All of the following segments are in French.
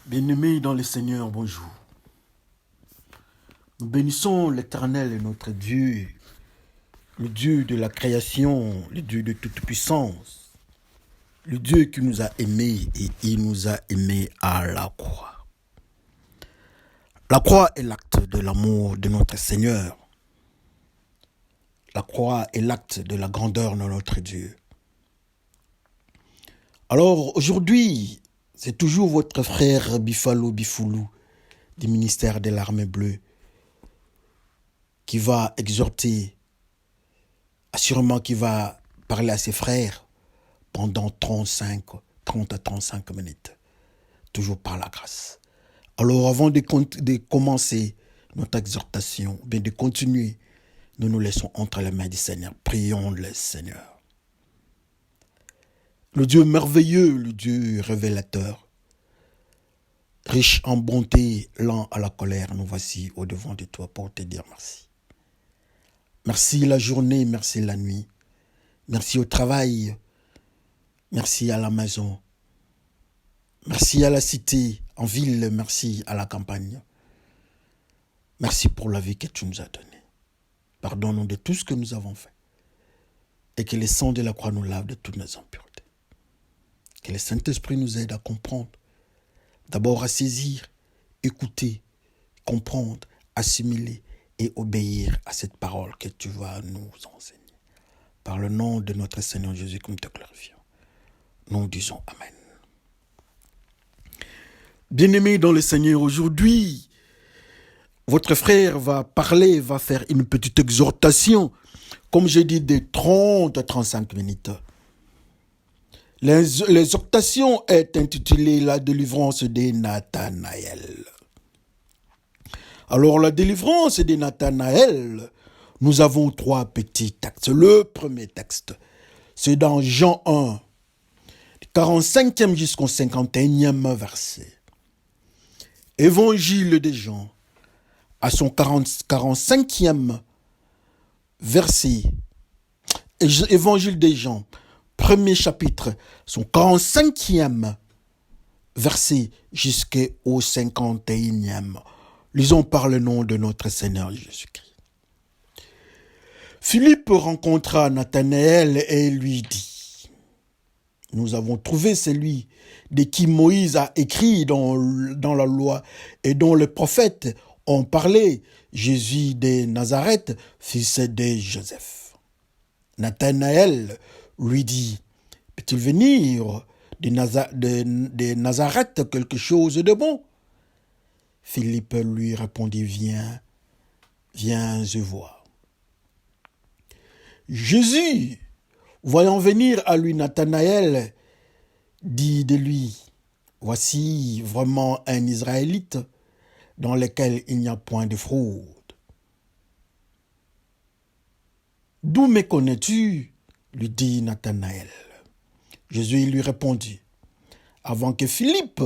Bien-aimés dans le Seigneur, bonjour. Nous bénissons l'Éternel, notre Dieu, le Dieu de la création, le Dieu de toute puissance, le Dieu qui nous a aimés et il nous a aimés à la croix. La croix est l'acte de l'amour de notre Seigneur. La croix est l'acte de la grandeur de notre Dieu. Alors aujourd'hui, c'est toujours votre frère Bifalo Bifoulou du ministère de l'Armée Bleue qui va exhorter, assurément qui va parler à ses frères pendant 30 à 35 minutes, toujours par la grâce. Alors avant de commencer notre exhortation, bien de continuer, nous nous laissons entre les mains du Seigneur. Prions le Seigneur. Le Dieu merveilleux, le Dieu révélateur, riche en bonté, lent à la colère, nous voici au devant de toi pour te dire merci. Merci la journée, merci la nuit. Merci au travail, merci à la maison, merci à la cité, en ville, merci à la campagne. Merci pour la vie que tu nous as donnée. Pardonne-nous de tout ce que nous avons fait. Et que le sang de la croix nous lave de toutes nos impuretés. Que le Saint-Esprit nous aide à comprendre. D'abord à saisir, écouter, comprendre, assimiler et obéir à cette parole que tu vas nous enseigner. Par le nom de notre Seigneur Jésus que nous te glorifions. Nous disons Amen. Bien-aimés dans le Seigneur, aujourd'hui, votre frère va parler, va faire une petite exhortation, comme j'ai dit, de 30 à 35 minutes. L'exhortation est intitulée « La délivrance de Nathanaël ». Alors, la délivrance de Nathanaël, nous avons 3 petits textes. Le premier texte, c'est dans Jean 1, 45e jusqu'au 51e verset. Évangile de Jean, à son 45e verset. Évangile de Jean, premier chapitre, son 45e verset jusqu'au 51e. Lisons par le nom de notre Seigneur Jésus-Christ. Philippe rencontra Nathanaël et lui dit, nous avons trouvé celui de qui Moïse a écrit dans la loi et dont les prophètes ont parlé, Jésus de Nazareth, fils de Joseph. Nathanaël lui dit, peut-il venir de Nazareth quelque chose de bon? Philippe lui répondit, viens et vois. Jésus, voyant venir à lui Nathanaël, dit de lui, voici vraiment un Israélite dans lequel il n'y a point de fraude. D'où me connais-tu? Lui dit Nathanaël. Jésus lui répondit, avant que Philippe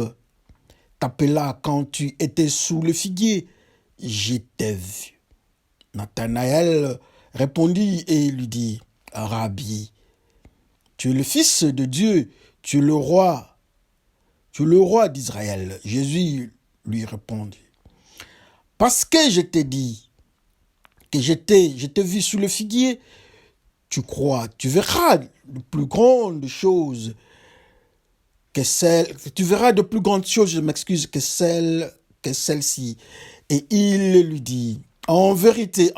t'appelât quand tu étais sous le figuier, je t'ai vu. Nathanaël répondit et lui dit, Rabbi, tu es le Fils de Dieu, tu es le roi d'Israël. Jésus lui répondit, parce que je t'ai dit que je t'ai vu sous le figuier, tu crois, tu verras de plus grandes choses que celle-ci. Et il lui dit, en vérité,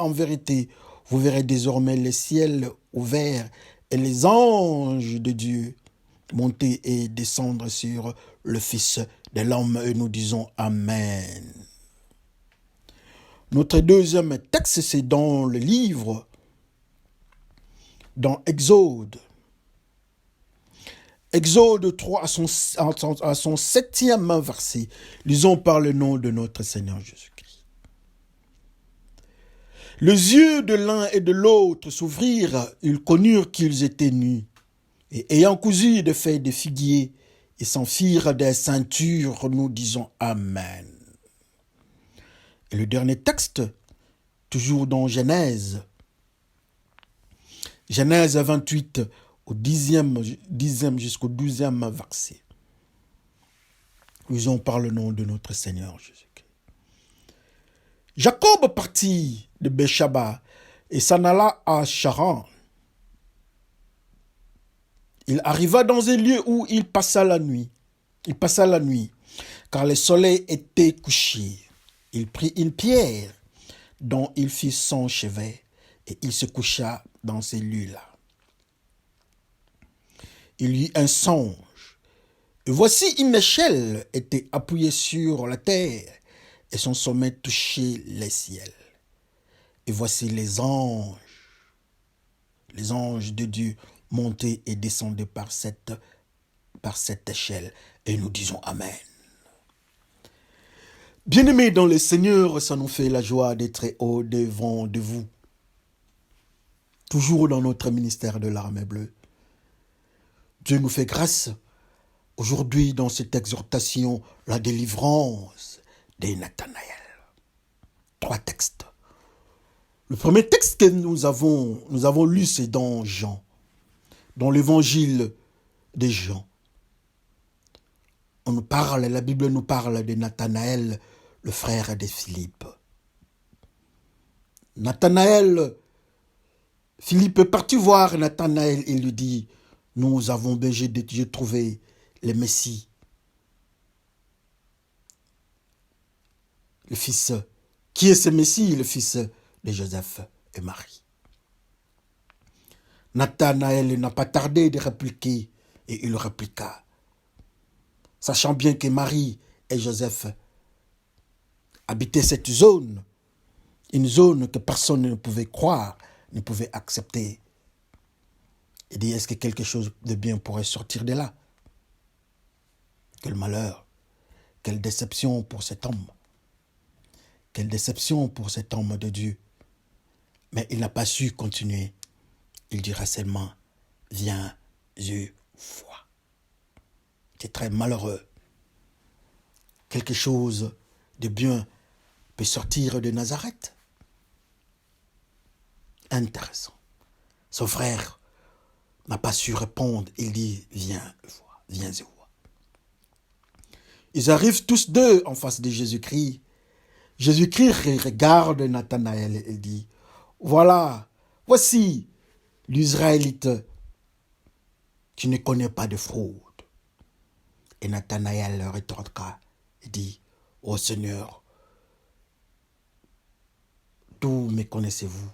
vous verrez désormais le ciel ouvert et les anges de Dieu monter et descendre sur le Fils de l'homme. Et nous disons Amen. Notre deuxième texte, c'est dans le livre, dans Exode. Exode 3 à son 7e verset. Lisons par le nom de notre Seigneur Jésus-Christ. Les yeux de l'un et de l'autre s'ouvrirent, ils connurent qu'ils étaient nus. Et ayant cousu des feuilles de figuier, ils s'en firent des ceintures, nous disons Amen. Et le dernier texte, toujours dans Genèse 28, au 10e jusqu'au 12e verset. Lisons par le nom de notre Seigneur Jésus-Christ. Jacob partit de Béchaba et s'en alla à Charan. Il arriva dans un lieu où il passa la nuit. Car le soleil était couché. Il prit une pierre dont il fit son chevet et il se coucha dans ces lieux-là. Il eut un songe. Et voici une échelle était appuyée sur la terre et son sommet touchait les ciels. Et voici les anges de Dieu montaient et descendaient par cette échelle. Et nous disons Amen. Bien-aimés dans le Seigneur, ça nous fait la joie d'être au devant de vous. Toujours dans notre ministère de l'Armée bleue. Dieu nous fait grâce aujourd'hui dans cette exhortation, la délivrance de Nathanaël. 3 textes. Le premier texte que nous avons lu, c'est dans Jean, dans l'évangile de Jean. La Bible nous parle de Nathanaël, le frère de Philippe. Philippe est parti voir Nathanaël et lui dit, nous avons besoin de Dieu trouver le Messie. Le fils, qui est ce Messie? Le fils de Joseph et Marie. Nathanaël n'a pas tardé de répliquer et il répliqua. Sachant bien que Marie et Joseph habitaient cette zone, une zone que personne ne pouvait croire, ne pouvait accepter. Il dit, est-ce que quelque chose de bien pourrait sortir de là? Quel malheur, quelle déception pour cet homme. Quelle déception pour cet homme de Dieu. Mais il n'a pas su continuer. Il dira seulement, viens, je vois. C'est très malheureux. Quelque chose de bien peut sortir de Nazareth. Intéressant. Son frère n'a pas su répondre. Il dit, viens, vois, viens et vois. Ils arrivent tous deux en face de Jésus-Christ. Jésus-Christ regarde Nathanaël et dit, voilà, voici l'Israélite qui ne connaît pas de fraude. Et Nathanaël rétorqua et dit, ô Seigneur, d'où me connaissez-vous?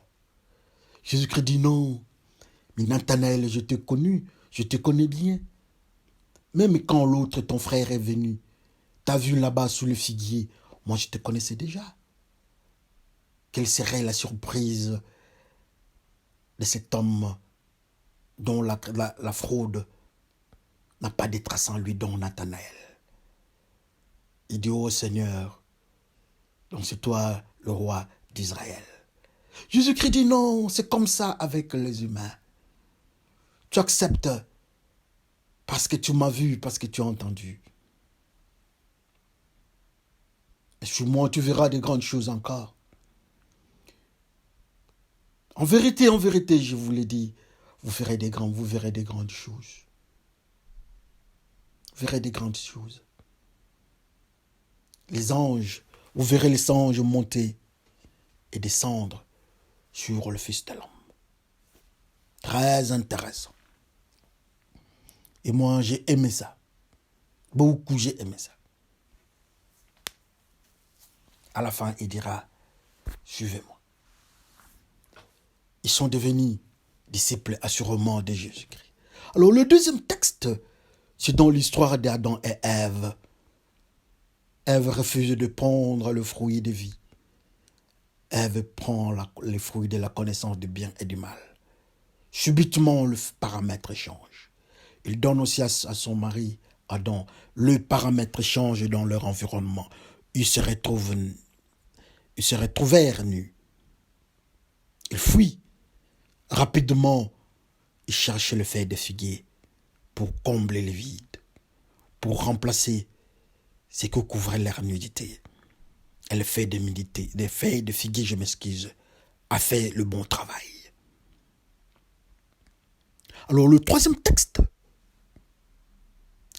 Jésus-Christ dit, non, mais Nathanaël, je t'ai connu, je te connais bien. Même quand l'autre, ton frère, est venu, t'as vu là-bas sous le figuier, moi je te connaissais déjà. Quelle serait la surprise de cet homme dont la fraude n'a pas de trace en lui, dont Nathanaël. Il dit, ô Seigneur, donc c'est toi le roi d'Israël. Jésus-Christ dit, non, c'est comme ça avec les humains. Tu acceptes parce que tu m'as vu, parce que tu as entendu. Et sur moi, tu verras de grandes choses encore. En vérité, je vous l'ai dit, vous verrez des grandes choses. Vous verrez des grandes choses. Les anges, vous verrez les anges monter et descendre sur le Fils de l'homme. Très intéressant. Et moi, j'ai aimé ça. Beaucoup, j'ai aimé ça. À la fin, il dira, suivez-moi. Ils sont devenus disciples assurément de Jésus-Christ. Alors, le deuxième texte, c'est dans l'histoire d'Adam et Ève. Ève refuse de prendre le fruit de vie. Ève prend les fruits de la connaissance du bien et du mal. Subitement, le paramètre change. Il donne aussi à son mari, Adam, le paramètre change dans leur environnement. Ils se retrouvèrent nus. Ils fuient. Rapidement, ils cherchent le feuille de figuier pour combler le vide, pour remplacer ce que couvrait leur nudité. Et le feuille de figuier, a fait le bon travail. Alors le troisième texte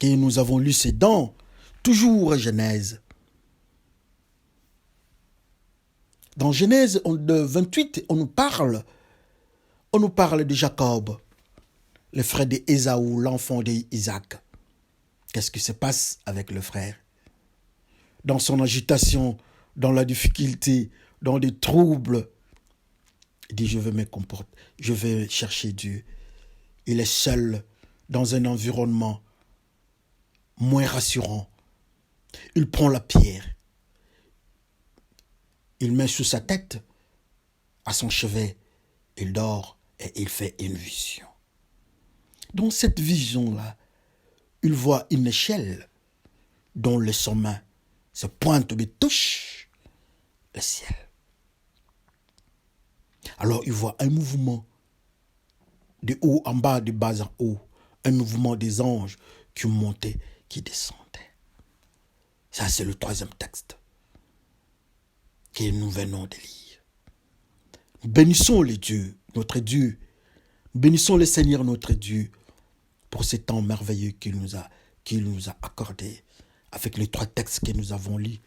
que nous avons lu, c'est dans Toujours Genèse. Dans Genèse 28, on nous parle de Jacob, le frère d'Ésaü, l'enfant d'Isaac. Qu'est-ce qui se passe avec le frère? Dans son agitation, dans la difficulté, dans des troubles, il dit, je vais chercher Dieu. Il est seul dans un environnement moins rassurant. Il prend la pierre. Il met sous sa tête, à son chevet, il dort et il fait une vision. Dans cette vision-là, il voit une échelle dont le sommet se pointe et touche le ciel. Alors il voit un mouvement de haut en bas, de bas en haut, un mouvement des anges qui montaient, qui descendaient. Ça, c'est le troisième texte que nous venons de lire. Nous bénissons les dieux, notre Dieu. Nous bénissons le Seigneur, notre Dieu, pour ce temps merveilleux qu'il nous a accordé avec les trois textes que nous avons lus,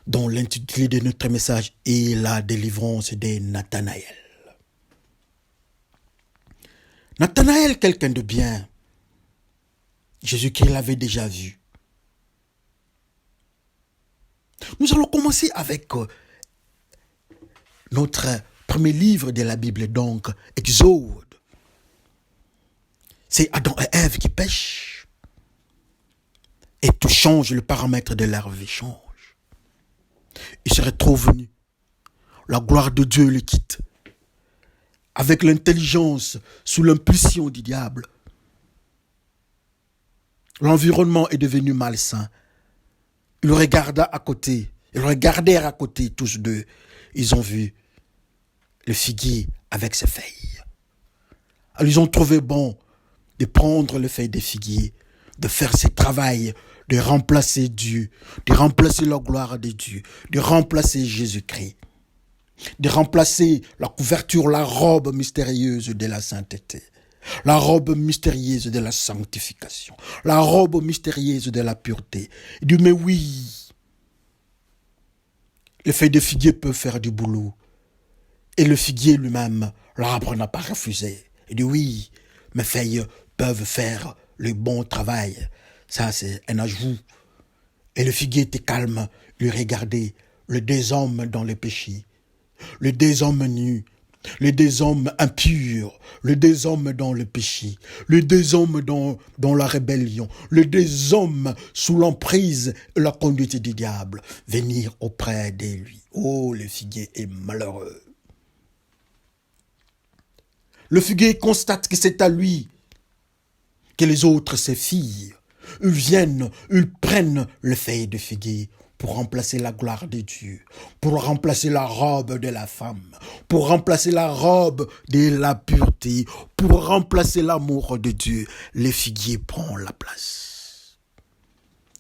dont l'intitulé de notre message est la délivrance de Nathanaël. Nathanaël, quelqu'un de bien. Jésus-Christ l'avait déjà vu. Nous allons commencer avec notre premier livre de la Bible, donc Exode. C'est Adam et Ève qui pêchent. Et tout change, le paramètre de leur vie change. Ils se retrouvent nus. La gloire de Dieu les quitte. Avec l'intelligence, sous l'impulsion du diable. L'environnement est devenu malsain. Ils regardèrent à côté, tous deux. Ils ont vu le figuier avec ses feuilles. Alors, ils ont trouvé bon de prendre les feuilles des figuiers, de faire ce travail, de remplacer Dieu, de remplacer la gloire de Dieu, de remplacer Jésus-Christ, de remplacer la couverture, la robe mystérieuse de la sainteté, la robe mystérieuse de la sanctification, la robe mystérieuse de la pureté. Il dit, mais oui, les feuilles de figuier peuvent faire du boulot. Et le figuier lui-même, l'arbre n'a pas refusé. Il dit, oui, mes feuilles peuvent faire le bon travail. Ça, c'est un ajout. Et le figuier était calme, lui regardait, les deux hommes dans le péché, les deux hommes nus, les deux hommes impurs, les deux hommes dans le péché, les deux hommes dans la rébellion, les deux hommes sous l'emprise et la conduite du diable, venir auprès de lui. Oh, le figuier est malheureux. Le figuier constate que c'est à lui que les autres, ses filles, ils viennent, ils prennent le feuille de figuier pour remplacer la gloire de Dieu, pour remplacer la robe de la femme, pour remplacer la robe de la pureté, pour remplacer l'amour de Dieu. Le figuier prend la place.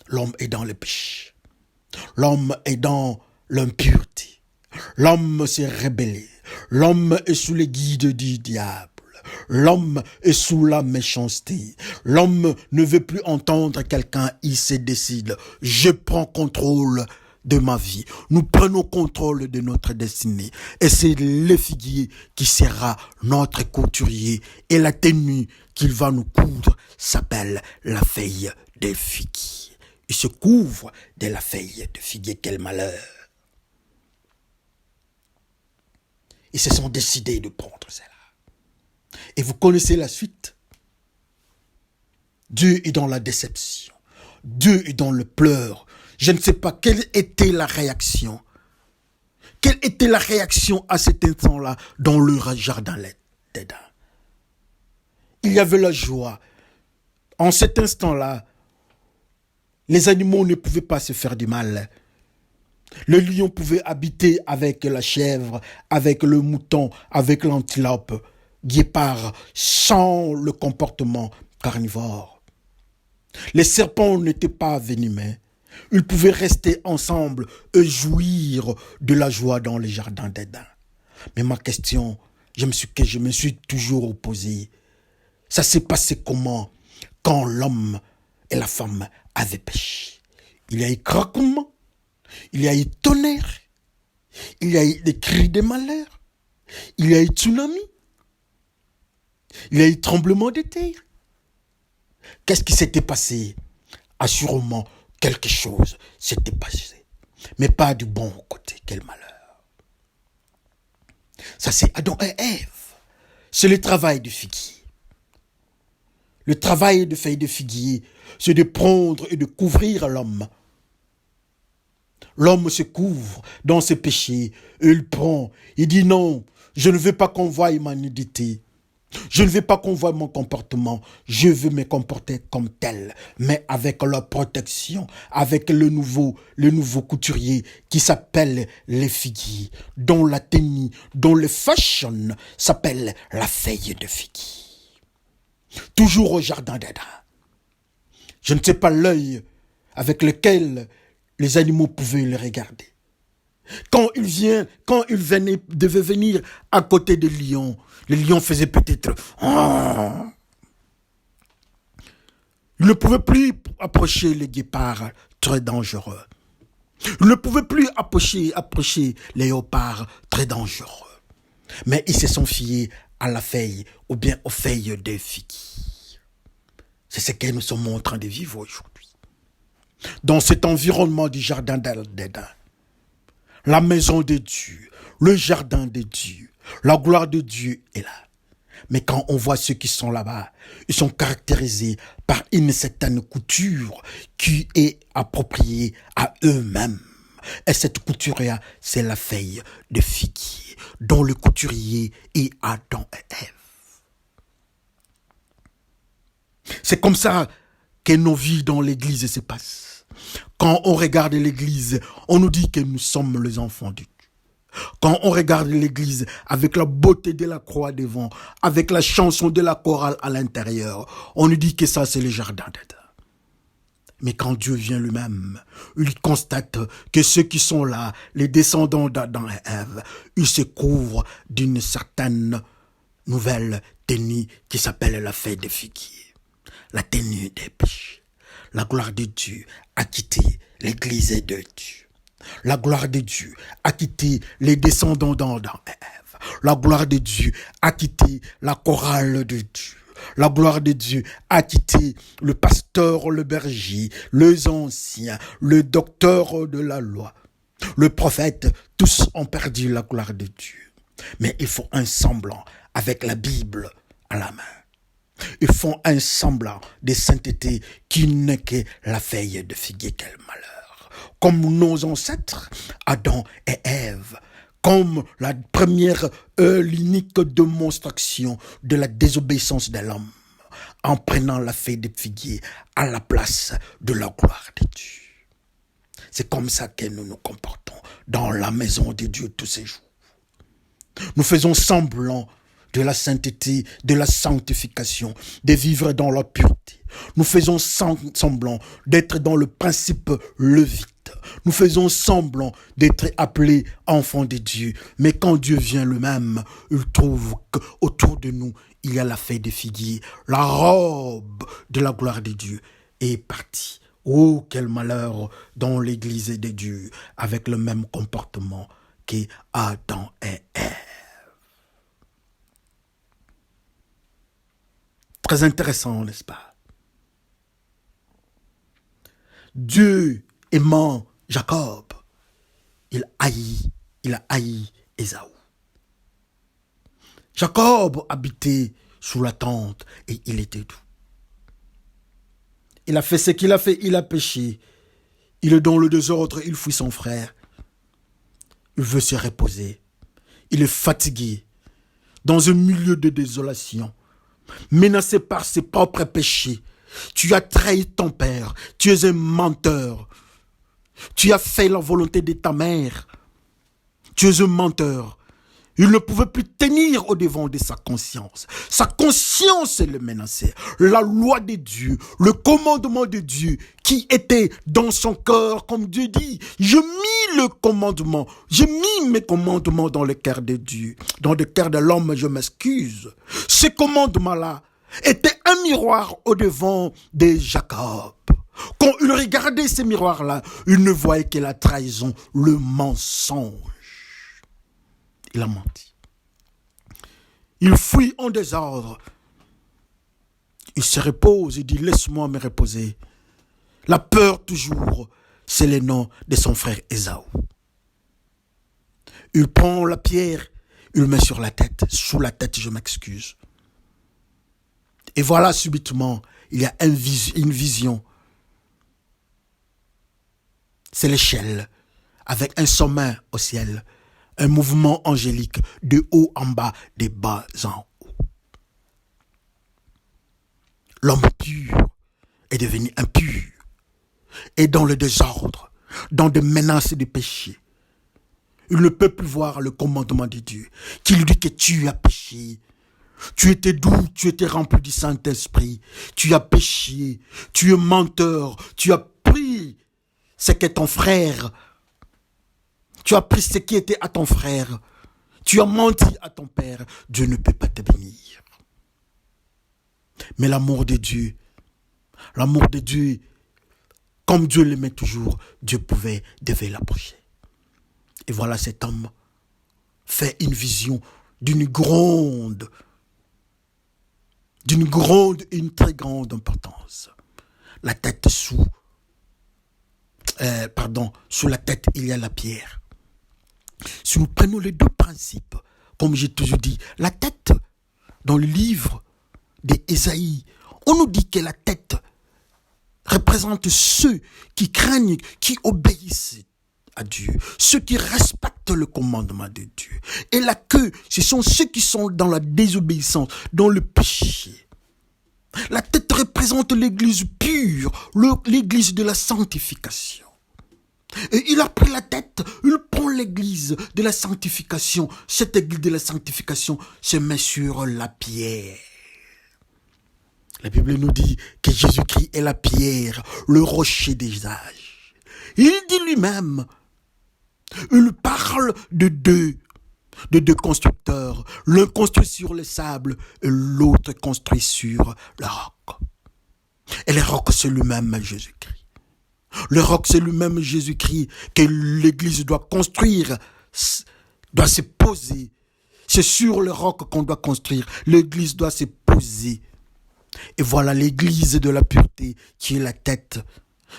L'homme est dans le péché. L'homme est dans l'impureté. L'homme s'est rébellé. L'homme est sous les guides du diable. L'homme est sous la méchanceté. L'homme ne veut plus entendre quelqu'un, il se décide. Je prends contrôle de ma vie. Nous prenons contrôle de notre destinée. Et c'est le figuier qui sera notre couturier. Et la tenue qu'il va nous coudre s'appelle la feuille de figuier. Il se couvre de la feuille de figuier. Quel malheur! Ils se sont décidés de prendre cela. Et vous connaissez la suite. Dieu est dans la déception. Dieu est dans le pleur. Je ne sais pas quelle était la réaction. Quelle était la réaction à cet instant-là dans le jardin d'Éden? Il y avait la joie. En cet instant-là, les animaux ne pouvaient pas se faire du mal. Le lion pouvait habiter avec la chèvre, avec le mouton, avec l'antilope, guépard, sans le comportement carnivore. Les serpents n'étaient pas venimeux. Ils pouvaient rester ensemble et jouir de la joie dans les jardins d'Éden. Mais ma question, je me suis toujours opposé. Ça s'est passé comment quand l'homme et la femme avait péché. Il y a eu craquement, il y a eu tonnerre, il y a eu des cris de malheur, il y a eu tsunami, il y a eu tremblement de terre. Qu'est-ce qui s'était passé? Assurément, quelque chose s'était passé. Mais pas du bon côté, quel malheur. Ça, c'est Adam et Ève. C'est le travail du figuier. Le travail de feuille de figuier, c'est de prendre et de couvrir l'homme. L'homme se couvre dans ses péchés et il prend. Il dit non, je ne veux pas qu'on voie ma nudité. Je ne veux pas qu'on voie mon comportement. Je veux me comporter comme tel, mais avec la protection, avec le nouveau couturier qui s'appelle les figuiers, dont la tenue, dont le fashion s'appelle la feuille de figuier. Toujours au jardin d'Éden. Je ne sais pas l'œil avec lequel les animaux pouvaient le regarder. Quand il devait venir à côté des lions, les lions faisaient peut-être oh. Il ne pouvait plus approcher les guépards très dangereux. Il ne pouvait plus approcher les léopards très dangereux. Mais ils se sont fiés à la feuille ou bien aux feuilles des figuiers. C'est ce que nous sommes en train de vivre aujourd'hui. Dans cet environnement du jardin d'Éden, la maison de Dieu, le jardin de Dieu, la gloire de Dieu est là. Mais quand on voit ceux qui sont là-bas, ils sont caractérisés par une certaine couture qui est appropriée à eux-mêmes. Et cette couture-là, c'est la feuille de figuier, dont le couturier est Adam et Ève. C'est comme ça que nos vies dans l'église se passent. Quand on regarde l'église, on nous dit que nous sommes les enfants de Dieu. Quand on regarde l'église avec la beauté de la croix devant, avec la chanson de la chorale à l'intérieur, on nous dit que ça c'est le jardin d'Éden. Mais quand Dieu vient lui-même, il constate que ceux qui sont là, les descendants d'Adam et Ève, ils se couvrent d'une certaine nouvelle tenue qui s'appelle la feuille de figuier. La tenue des péchés. La gloire de Dieu a quitté l'église de Dieu. La gloire de Dieu a quitté les descendants d'Adam et Ève. La gloire de Dieu a quitté la chorale de Dieu. La gloire de Dieu a quitté le pasteur, le berger, les anciens, le docteur de la loi, le prophète. Tous ont perdu la gloire de Dieu. Mais ils font un semblant avec la Bible à la main. Ils font un semblant de sainteté qui n'est que la feuille de figuier. Quel malheur! Comme nos ancêtres, Adam et Ève, comme la première, l'unique démonstration de la désobéissance de l'homme, en prenant la feuille de figuier à la place de la gloire de Dieu. C'est comme ça que nous nous comportons dans la maison de Dieu tous ces jours. Nous faisons semblant de la sainteté, de la sanctification, de vivre dans la pureté. Nous faisons semblant d'être dans le principe levite. Nous faisons semblant d'être appelés enfants de Dieu. Mais quand Dieu vient lui-même, il trouve qu'autour de nous, il y a la feuille de figuier. La robe de la gloire de Dieu est partie. Oh, quel malheur dans l'église de Dieu, avec le même comportement qu'Adam et Ève. Très intéressant, n'est-ce pas? Dieu aimant Jacob, il a haï Ésaü. Jacob habitait sous la tente et il était doux. Il a fait ce qu'il a fait, il a péché. Il est dans le désordre, il fuit son frère. Il veut se reposer. Il est fatigué, dans un milieu de désolation, menacé par ses propres péchés. Tu as trahi ton père, tu es un menteur. Tu as fait la volonté de ta mère. Tu es un menteur. Il ne pouvait plus tenir au devant de sa conscience. Sa conscience le menaçait. La loi de Dieu, le commandement de Dieu qui était dans son cœur, comme Dieu dit, j'ai mis mes commandements dans le cœur de Dieu. Dans le cœur de l'homme, je m'excuse. Ce commandement-là était un miroir au devant de Jacob. Quand il regardait ces miroirs-là, il ne voyait que la trahison, le mensonge. Il a menti. Il fuit en désordre. Il se repose, il dit, laisse-moi me reposer. La peur toujours, c'est le nom de son frère Ésaü. Il prend la pierre, il le met sur la tête, sous la tête, je m'excuse. Et voilà, subitement, il y a une vision. C'est l'échelle, avec un sommet au ciel, un mouvement angélique, de haut en bas, de bas en haut. L'homme pur est devenu impur, et dans le désordre, dans des menaces de péché. Il ne peut plus voir le commandement de Dieu, qui lui dit que tu as péché. Tu étais doux, tu étais rempli du Saint-Esprit, tu as péché, tu es menteur, tu as pris ce qu'est ton frère, tu as pris ce qui était à ton frère, tu as menti à ton père, Dieu ne peut pas te bénir. Mais l'amour de Dieu, comme Dieu l'aimait toujours, Dieu devait l'approcher. Et voilà, cet homme fait une vision d'une très grande importance. La tête sous la tête, il y a la pierre. Si nous prenons les deux principes, comme j'ai toujours dit, la tête, dans le livre d'Ésaïe, on nous dit que la tête représente ceux qui craignent, qui obéissent à Dieu, ceux qui respectent le commandement de Dieu. Et la queue, ce sont ceux qui sont dans la désobéissance, dans le péché. La tête représente l'église pure, l'église de la sanctification. Et il a pris la tête, il prend l'église de la sanctification. Cette église de la sanctification se met sur la pierre. La Bible nous dit que Jésus-Christ est la pierre, le rocher des âges. Il dit lui-même, il parle de deux constructeurs. L'un construit sur le sable et l'autre construit sur le roc. Et le roc, c'est lui-même Jésus-Christ. Le roc, c'est lui-même Jésus-Christ que l'église doit construire, doit se poser. C'est sur le roc qu'on doit construire. L'église doit se poser. Et voilà, l'église de la pureté, qui est la tête,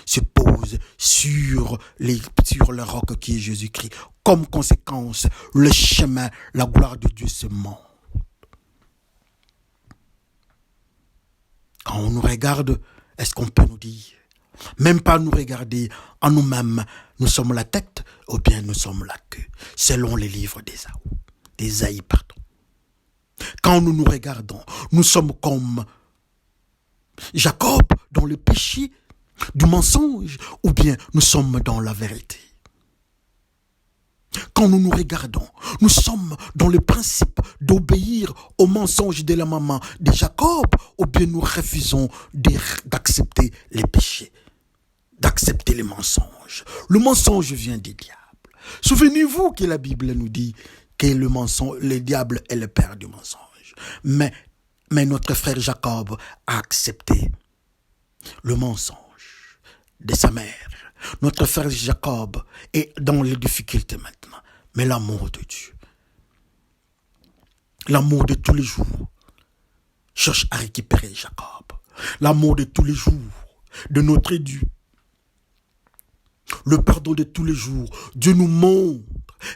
se pose sur le roc qui est Jésus-Christ. Comme conséquence, le chemin, la gloire de Dieu se monte. Quand on nous regarde, est-ce qu'on peut nous dire, même pas nous regarder en nous-mêmes, nous sommes la tête ou bien nous sommes la queue, selon les livres d'Ésaïe. Quand nous nous regardons, nous sommes comme Jacob dans le péché du mensonge, ou bien nous sommes dans la vérité. Quand nous nous regardons, nous sommes dans le principe d'obéir au mensonge de la maman de Jacob, ou bien nous refusons d'accepter les péchés, d'accepter les mensonges. Le mensonge vient du diable. Souvenez-vous que la Bible nous dit que le diable est le père du mensonge. Mais notre frère Jacob a accepté le mensonge de sa mère. Notre frère Jacob est dans les difficultés maintenant. Mais l'amour de Dieu, l'amour de tous les jours, cherche à récupérer Jacob. L'amour de tous les jours, de notre Dieu. Le pardon de tous les jours. Dieu nous montre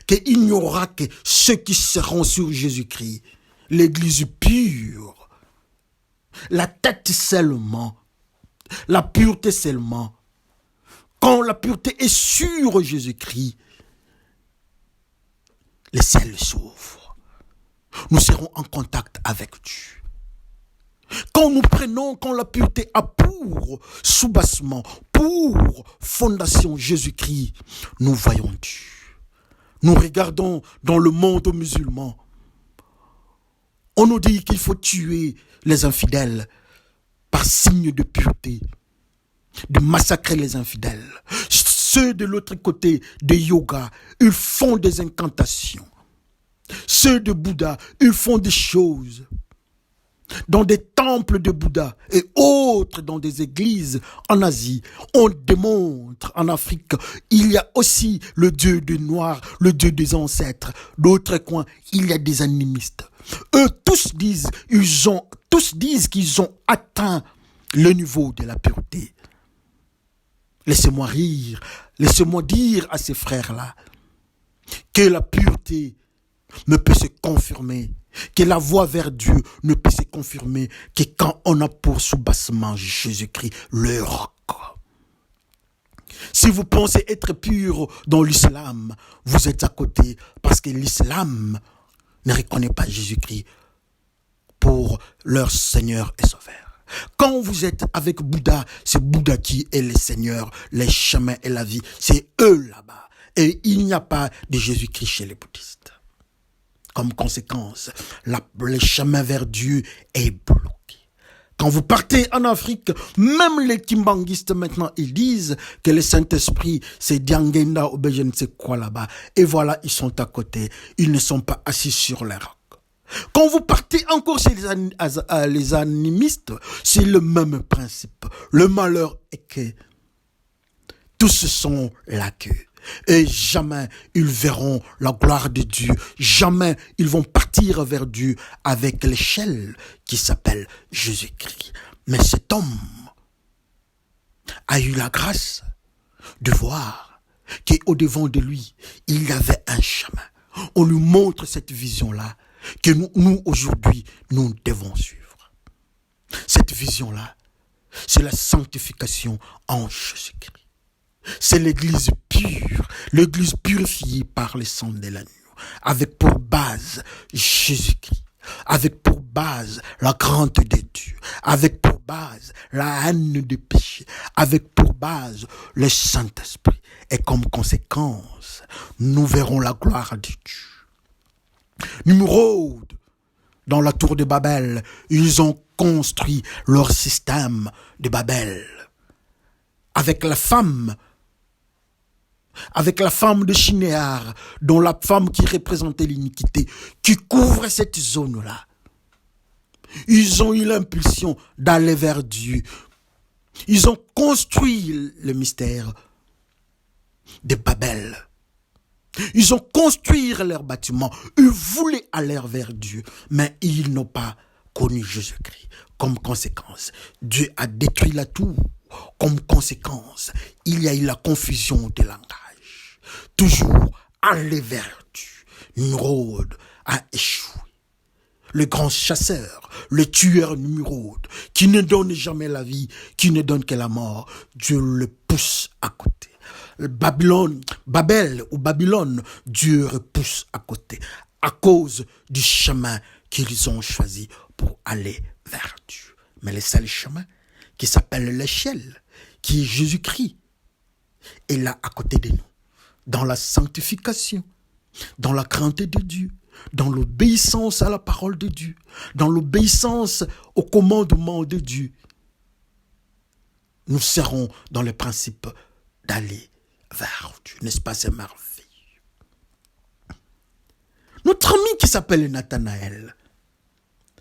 qu'il n'y aura que ceux qui seront sur Jésus-Christ. L'église pure. La tête seulement. La pureté seulement. Quand la pureté est sur Jésus-Christ, le ciel s'ouvre. Nous serons en contact avec Dieu. Quand la pureté a pour soubassement, pour fondation Jésus-Christ, nous voyons Dieu. Nous regardons dans le monde musulman. On nous dit qu'il faut tuer les infidèles par signe de pureté, de massacrer les infidèles. Ceux de l'autre côté de yoga, ils font des incantations. Ceux de Bouddha, ils font des choses. dans des temples de Bouddha et autres dans des églises en Asie, on démontre en Afrique, il y a aussi le Dieu des Noirs, le Dieu des ancêtres. D'autres coins, il y a des animistes. Eux tous disent qu'ils ont atteint le niveau de la pureté. Laissez-moi rire, laissez-moi dire à ces frères-là que la pureté ne peut se confirmer, que la voie vers Dieu ne peut se confirmer que quand on a pour soubassement Jésus-Christ, le roc. Si vous pensez être pur dans l'islam, vous êtes à côté parce que l'islam ne reconnaît pas Jésus-Christ pour leur Seigneur et Sauveur. Quand vous êtes avec Bouddha, c'est Bouddha qui est le Seigneur, les chemins et la vie. C'est eux là-bas. Et il n'y a pas de Jésus-Christ chez les bouddhistes. Comme conséquence, le chemin vers Dieu est bloqué. Quand vous partez en Afrique, même les kimbanguistes maintenant, ils disent que le Saint-Esprit, c'est Diangenda ou je ne sais quoi là-bas. Et voilà, ils sont à côté. Ils ne sont pas assis sur les rocs. Quand vous partez encore chez les animistes, c'est le même principe. Le malheur est que tous sont la queue. Et jamais ils verront la gloire de Dieu. Jamais ils vont partir vers Dieu avec l'échelle qui s'appelle Jésus-Christ. Mais cet homme a eu la grâce de voir qu'au-devant de lui, il y avait un chemin. On lui montre cette vision-là que nous aujourd'hui, nous devons suivre. Cette vision-là, c'est la sanctification en Jésus-Christ. C'est l'église pure, l'église purifiée par le sang de l'agneau, avec pour base Jésus-Christ, avec pour base la crainte de Dieu, avec pour base la haine des péchés, avec pour base le Saint-Esprit. Et comme conséquence, nous verrons la gloire de Dieu. Nimrod, dans la tour de Babel, ils ont construit leur système de Babel. Avec la femme de Shinéar, dont la femme qui représentait l'iniquité, qui couvrait cette zone-là. Ils ont eu l'impulsion d'aller vers Dieu. Ils ont construit le mystère de Babel. Ils ont construit leurs bâtiments. Ils voulaient aller vers Dieu, mais ils n'ont pas connu Jésus-Christ. Comme conséquence, Dieu a détruit la tour. Comme conséquence, il y a eu la confusion des langages. Toujours aller vers Dieu. Nimrod a échoué. Le grand chasseur, le tueur Nimrod, qui ne donne jamais la vie, qui ne donne que la mort, Dieu le pousse à côté. Babel ou Babylone, Dieu repousse à côté, à cause du chemin qu'ils ont choisi pour aller vers Dieu. Mais le seul chemin, qui s'appelle l'échelle, qui est Jésus-Christ, est là à côté de nous, dans la sanctification, dans la crainte de Dieu, dans l'obéissance à la parole de Dieu, dans l'obéissance au commandement de Dieu. Nous serons dans le principe d'aller vers Dieu, n'est-ce pas, c'est merveilleux. Notre ami qui s'appelle Nathanaël,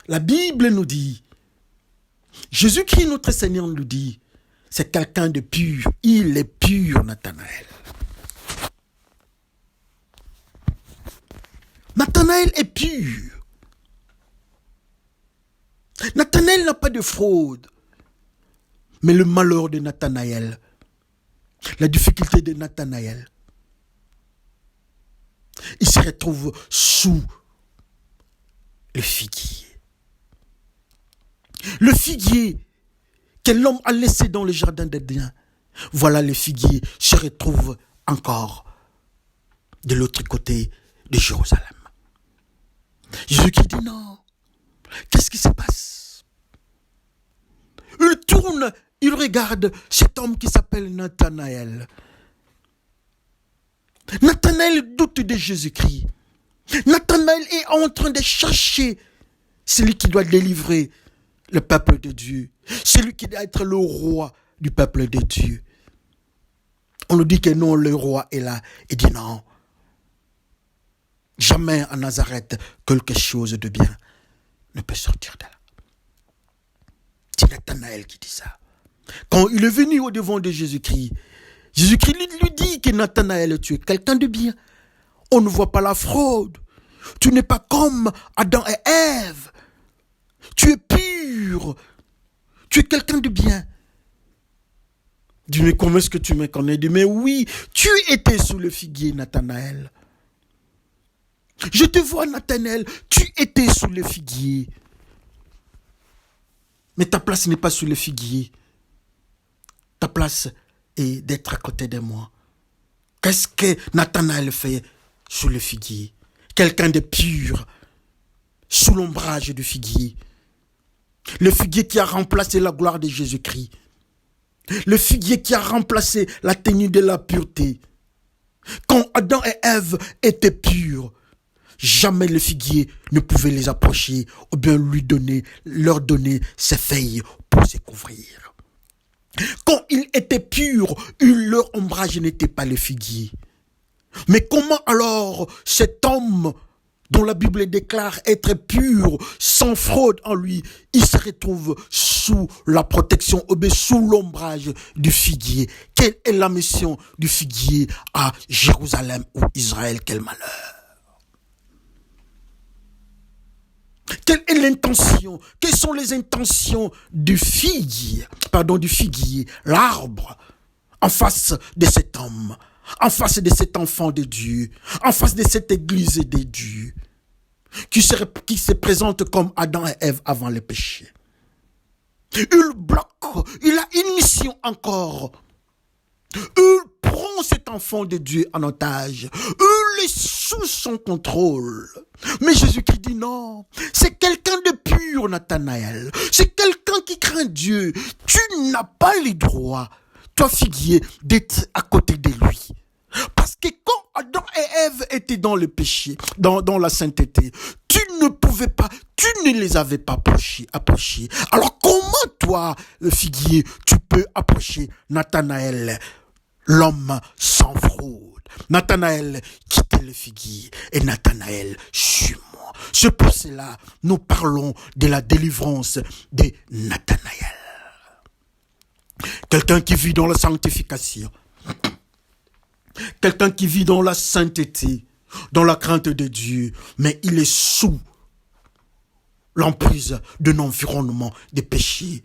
la Bible nous dit, Jésus-Christ, notre Seigneur, nous dit, c'est quelqu'un de pur. Il est pur, Nathanaël. Nathanaël est pur. Nathanaël n'a pas de fraude. Mais le malheur de Nathanaël, la difficulté de Nathanaël, il se retrouve sous le figuier. Le figuier que l'homme a laissé dans le jardin d'Éden, voilà le figuier se retrouve encore de l'autre côté de Jérusalem. Jésus qui dit non, qu'est-ce qui se passe? Il tourne, il regarde cet homme qui s'appelle Nathanaël. Nathanaël doute de Jésus-Christ. Nathanaël est en train de chercher celui qui doit délivrer le peuple de Dieu, celui qui doit être le roi du peuple de Dieu. On nous dit que non, le roi est là. Il dit non, jamais à Nazareth quelque chose de bien ne peut sortir de là. C'est Nathanaël qui dit ça. Quand il est venu au devant de Jésus-Christ, Jésus-Christ lui dit que Nathanaël, tu es quelqu'un de bien. On ne voit pas la fraude. Tu n'es pas comme Adam et Ève. Tu es pur. Tu es quelqu'un de bien. Dis, mais comment est-ce que tu me connais? Dis, mais oui, tu étais sous le figuier, Nathanaël. Je te vois, Nathanaël, tu étais sous le figuier. Mais ta place n'est pas sous le figuier. Ta place est d'être à côté de moi. Qu'est-ce que Nathanaël fait sous le figuier? Quelqu'un de pur, sous l'ombrage du figuier. Le figuier qui a remplacé la gloire de Jésus-Christ. Le figuier qui a remplacé la tenue de la pureté. Quand Adam et Ève étaient purs, jamais le figuier ne pouvait les approcher ou bien leur donner ses feuilles pour se couvrir. Quand ils étaient purs, leur ombrage n'était pas le figuier. Mais comment alors cet homme dont la Bible déclare être pur, sans fraude en lui, il se retrouve sous la protection, ou bien sous l'ombrage du figuier? Quelle est la mission du figuier à Jérusalem ou Israël? Quel malheur! Quelle est l'intention? Quelles sont les intentions du figuier, l'arbre, en face de cet homme, en face de cet enfant de Dieu, en face de cette église de Dieu, qui se présente comme Adam et Ève avant le péché? Il bloque, il a une mission encore. Il prend cet enfant de Dieu en otage. Il est sous son contrôle. Mais Jésus-Christ dit non. C'est quelqu'un de pur, Nathanaël. C'est quelqu'un qui craint Dieu. Tu n'as pas le droit, toi figuier, d'être à côté de lui. Parce que quand Adam et Ève étaient dans le péché, dans la sainteté, tu ne pouvais pas, tu ne les avais pas approchés. Alors comment toi, le figuier, tu peux approcher Nathanaël, l'homme sans fraude? Nathanaël, quitte le figuier et Nathanaël, suis-moi. C'est pour cela, nous parlons de la délivrance de Nathanaël. Quelqu'un qui vit dans la sanctification. Quelqu'un qui vit dans la sainteté, dans la crainte de Dieu, mais il est sous l'emprise d'un environnement de péché,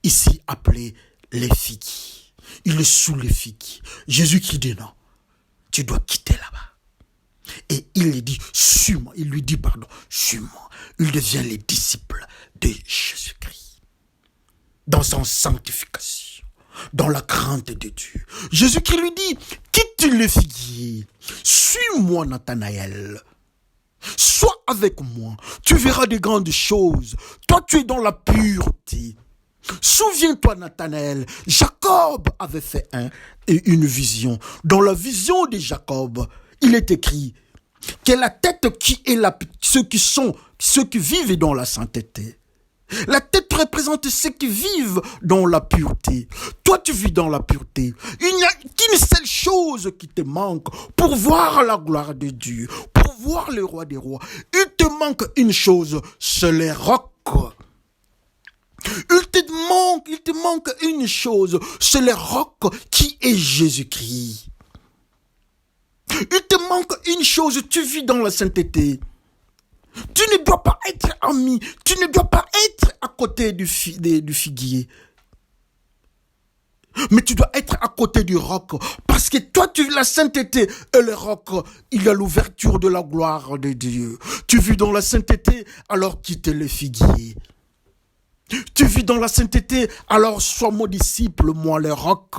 ici appelé les figuiers. Il est sous les figuiers. Jésus qui dit non, tu dois quitter là-bas. Et il lui dit, suis-moi. Il lui dit, pardon, suis-moi. Il devient les disciples de Jésus-Christ. Dans son sanctification, dans la crainte de Dieu. Jésus-Christ lui dit, quitte le figuier. Suis-moi, Nathanaël. Sois avec moi. Tu verras de grandes choses. Toi, tu es dans la pureté. Souviens-toi, Nathanaël, Jacob avait fait une vision. Dans la vision de Jacob, il est écrit que la tête qui est ceux qui vivent dans la sainteté. La tête représente ceux qui vivent dans la pureté. Toi, tu vis dans la pureté. Il n'y a qu'une seule chose qui te manque pour voir la gloire de Dieu, pour voir le roi des rois. Il te manque une chose, c'est les rocs. Il te manque une chose, c'est le roc qui est Jésus-Christ. Il te manque une chose, tu vis dans la sainteté. Tu ne dois pas être ami, tu ne dois pas être à côté du figuier. Mais tu dois être à côté du roc, parce que toi tu vis la sainteté et le roc, il y a l'ouverture de la gloire de Dieu. Tu vis dans la sainteté, alors quitte le figuier. Tu vis dans la sainteté, alors sois mon disciple, moi le roc.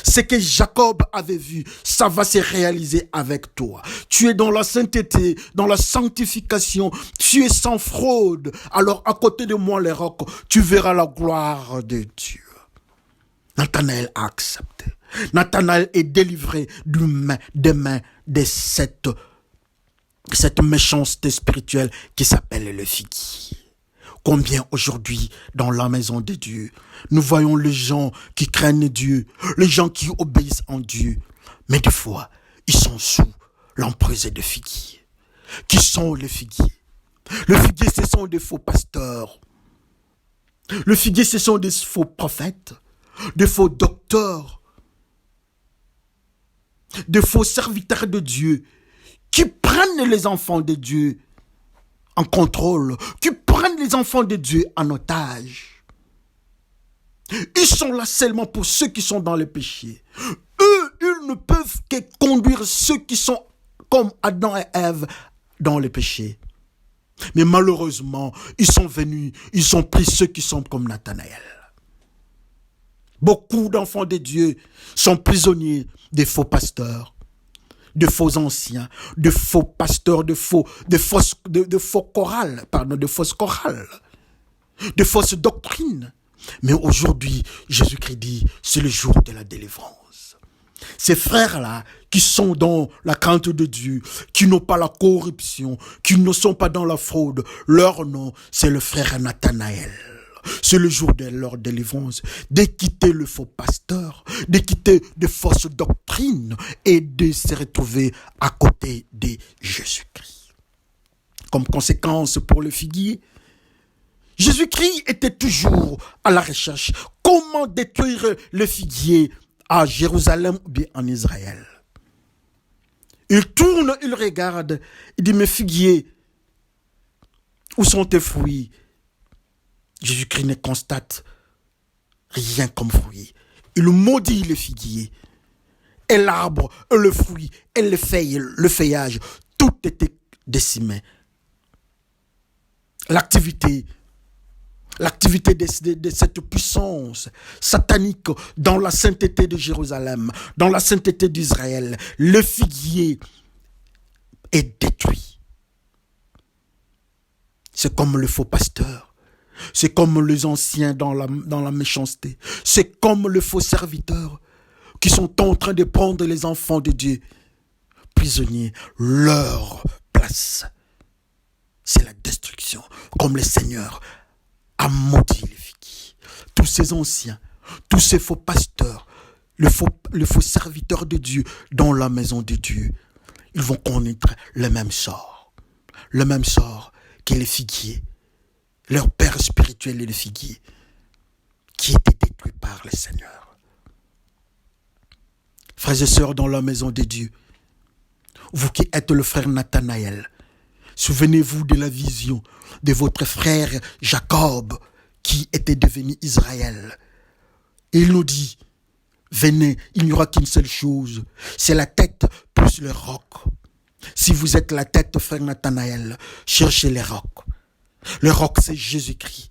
Ce que Jacob avait vu, ça va se réaliser avec toi. Tu es dans la sainteté, dans la sanctification, tu es sans fraude. Alors à côté de moi le roc, tu verras la gloire de Dieu. Nathanaël a accepté. Nathanaël est délivré des mains de cette méchanceté spirituelle qui s'appelle le figuier. Combien aujourd'hui, dans la maison de Dieu, nous voyons les gens qui craignent Dieu, les gens qui obéissent en Dieu, mais des fois, ils sont sous l'emprise de figuiers. Qui sont les figuiers? Le figuier, ce sont des faux pasteurs. Le figuier, ce sont des faux prophètes, des faux docteurs, des faux serviteurs de Dieu qui prennent les enfants de Dieu en contrôle, qui prennent les enfants de Dieu en otage. Ils sont là seulement pour ceux qui sont dans le péché. Eux, ils ne peuvent que conduire ceux qui sont comme Adam et Ève dans le péché. Mais malheureusement, ils sont venus, ils ont pris ceux qui sont comme Nathanaël. Beaucoup d'enfants de Dieu sont prisonniers des faux pasteurs, de faux anciens, de faux pasteurs, de fausses chorales, de fausses doctrines. Mais aujourd'hui, Jésus-Christ dit, c'est le jour de la délivrance. Ces frères-là, qui sont dans la crainte de Dieu, qui n'ont pas la corruption, qui ne sont pas dans la fraude, leur nom, c'est le frère Nathanaël. C'est le jour de leur délivrance, de quitter le faux pasteur, de quitter de fausses doctrines et de se retrouver à côté de Jésus-Christ. Comme conséquence pour le figuier, Jésus-Christ était toujours à la recherche. Comment détruire le figuier à Jérusalem ou bien en Israël? Il tourne, il regarde, il dit, mes figuiers, où sont tes fruits? Jésus-Christ ne constate rien comme fruit. Il maudit le figuier. Et l'arbre, et le fruit, et les feuilles, le feuillage, tout était décimé. L'activité de cette puissance satanique dans la sainteté de Jérusalem, dans la sainteté d'Israël, le figuier est détruit. C'est comme le faux pasteur, c'est comme les anciens dans la méchanceté, c'est comme le faux serviteur qui sont en train de prendre les enfants de Dieu prisonniers, leur place. C'est la destruction, comme le Seigneur a maudit les figuiers. Tous ces anciens, tous ces faux pasteurs, les faux serviteurs de Dieu dans la maison de Dieu, ils vont connaître le même sort que les figuiers, leur père spirituel et les figuiers, qui étaient détruits par le Seigneur. Frères et sœurs dans la maison de Dieu, vous qui êtes le frère Nathanaël, souvenez-vous de la vision de votre frère Jacob qui était devenu Israël. Et il nous dit, venez, il n'y aura qu'une seule chose, c'est la tête plus le roc. Si vous êtes la tête, frère Nathanaël, cherchez les rocs. Le roc, c'est Jésus-Christ.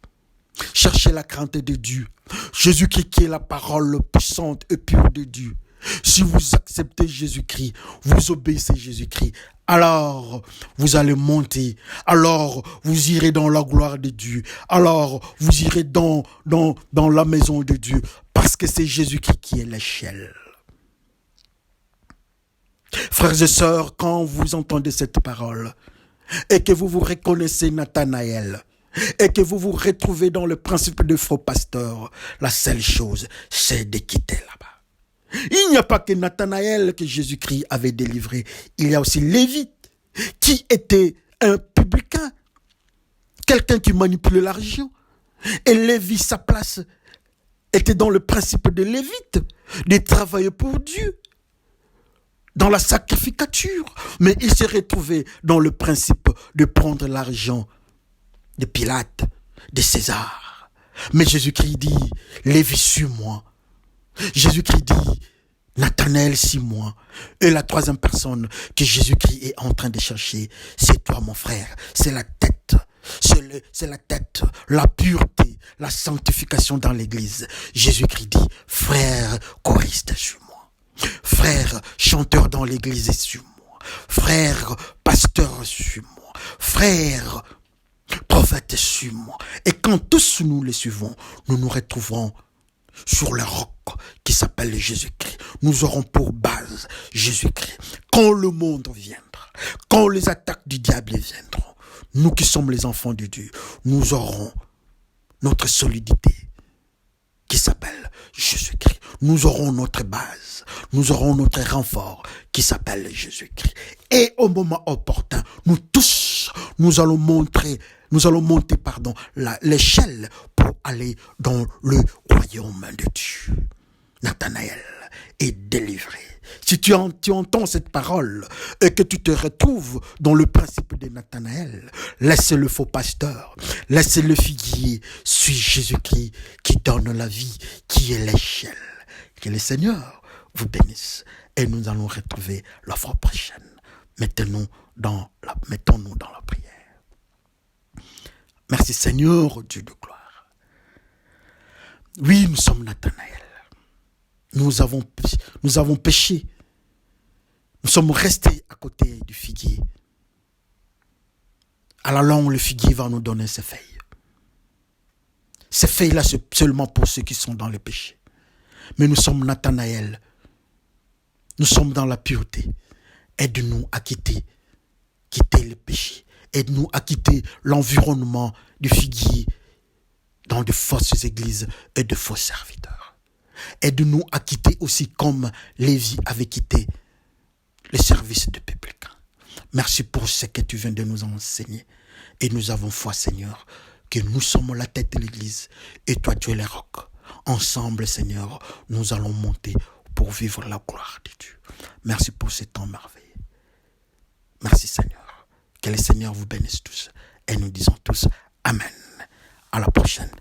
Cherchez la crainte de Dieu. Jésus-Christ qui est la parole puissante et pure de Dieu. Si vous acceptez Jésus-Christ, vous obéissez Jésus-Christ, alors vous allez monter, alors vous irez dans la gloire de Dieu, alors vous irez dans la maison de Dieu, parce que c'est Jésus-Christ qui est l'échelle. Frères et sœurs, quand vous entendez cette parole, et que vous vous reconnaissez Nathanaël, et que vous vous retrouvez dans le principe de faux pasteur, la seule chose, c'est de quitter là-bas. Il n'y a pas que Nathanaël que Jésus-Christ avait délivré. Il y a aussi Lévi, qui était un publicain, quelqu'un qui manipulait l'argent. Et Lévi, sa place, était dans le principe de Lévite, de travailler pour Dieu, dans la sacrificature. Mais il s'est retrouvé dans le principe de prendre l'argent de Pilate, de César. Mais Jésus-Christ dit, Lévi, suis-moi. Jésus-Christ dit, Nathanaël, suis-moi. Et la troisième personne que Jésus-Christ est en train de chercher, c'est toi, mon frère. C'est la tête. C'est la tête, la pureté, la sanctification dans l'église. Jésus-Christ dit, frère choriste, suis-moi. Frère chanteur dans l'église, suis-moi. Frère pasteur, suis-moi. Frère prophète, suis-moi. Et quand tous nous les suivons, nous nous retrouverons sur le roc qui s'appelle Jésus-Christ. Nous aurons pour base Jésus-Christ. Quand le monde viendra, quand les attaques du diable viendront, nous qui sommes les enfants de Dieu, nous aurons notre solidité qui s'appelle Jésus-Christ. Nous aurons notre base, nous aurons notre renfort qui s'appelle Jésus-Christ. Et au moment opportun, nous tous tous, nous allons monter, l'échelle pour aller dans le royaume de Dieu. Nathanaël est délivré. Si tu entends cette parole et que tu te retrouves dans le principe de Nathanaël, laisse le faux pasteur, laisse le figuier, suis Jésus-Christ qui donne la vie, qui est l'échelle. Que le Seigneur vous bénisse et nous allons retrouver la fois prochaine. Mettons-nous dans la prière. Merci Seigneur, Dieu de gloire. Oui, nous sommes Nathanaël. Nous avons péché. Nous sommes restés à côté du figuier. À la longue, le figuier va nous donner ses feuilles. Ces feuilles-là, c'est seulement pour ceux qui sont dans le péché. Mais nous sommes Nathanaël. Nous sommes dans la pureté. Aide-nous à quitter le péché. Aide-nous à quitter l'environnement du figuier dans de fausses églises et de faux serviteurs. Aide-nous à quitter aussi comme Lévi avait quitté le service de publicain. Merci pour ce que tu viens de nous enseigner. Et nous avons foi, Seigneur, que nous sommes la tête de l'église et toi, tu es le roc. Ensemble, Seigneur, nous allons monter pour vivre la gloire de Dieu. Merci pour ce temps merveilleux. Merci, Seigneur. Que le Seigneur vous bénisse tous. Et nous disons tous Amen. À la prochaine.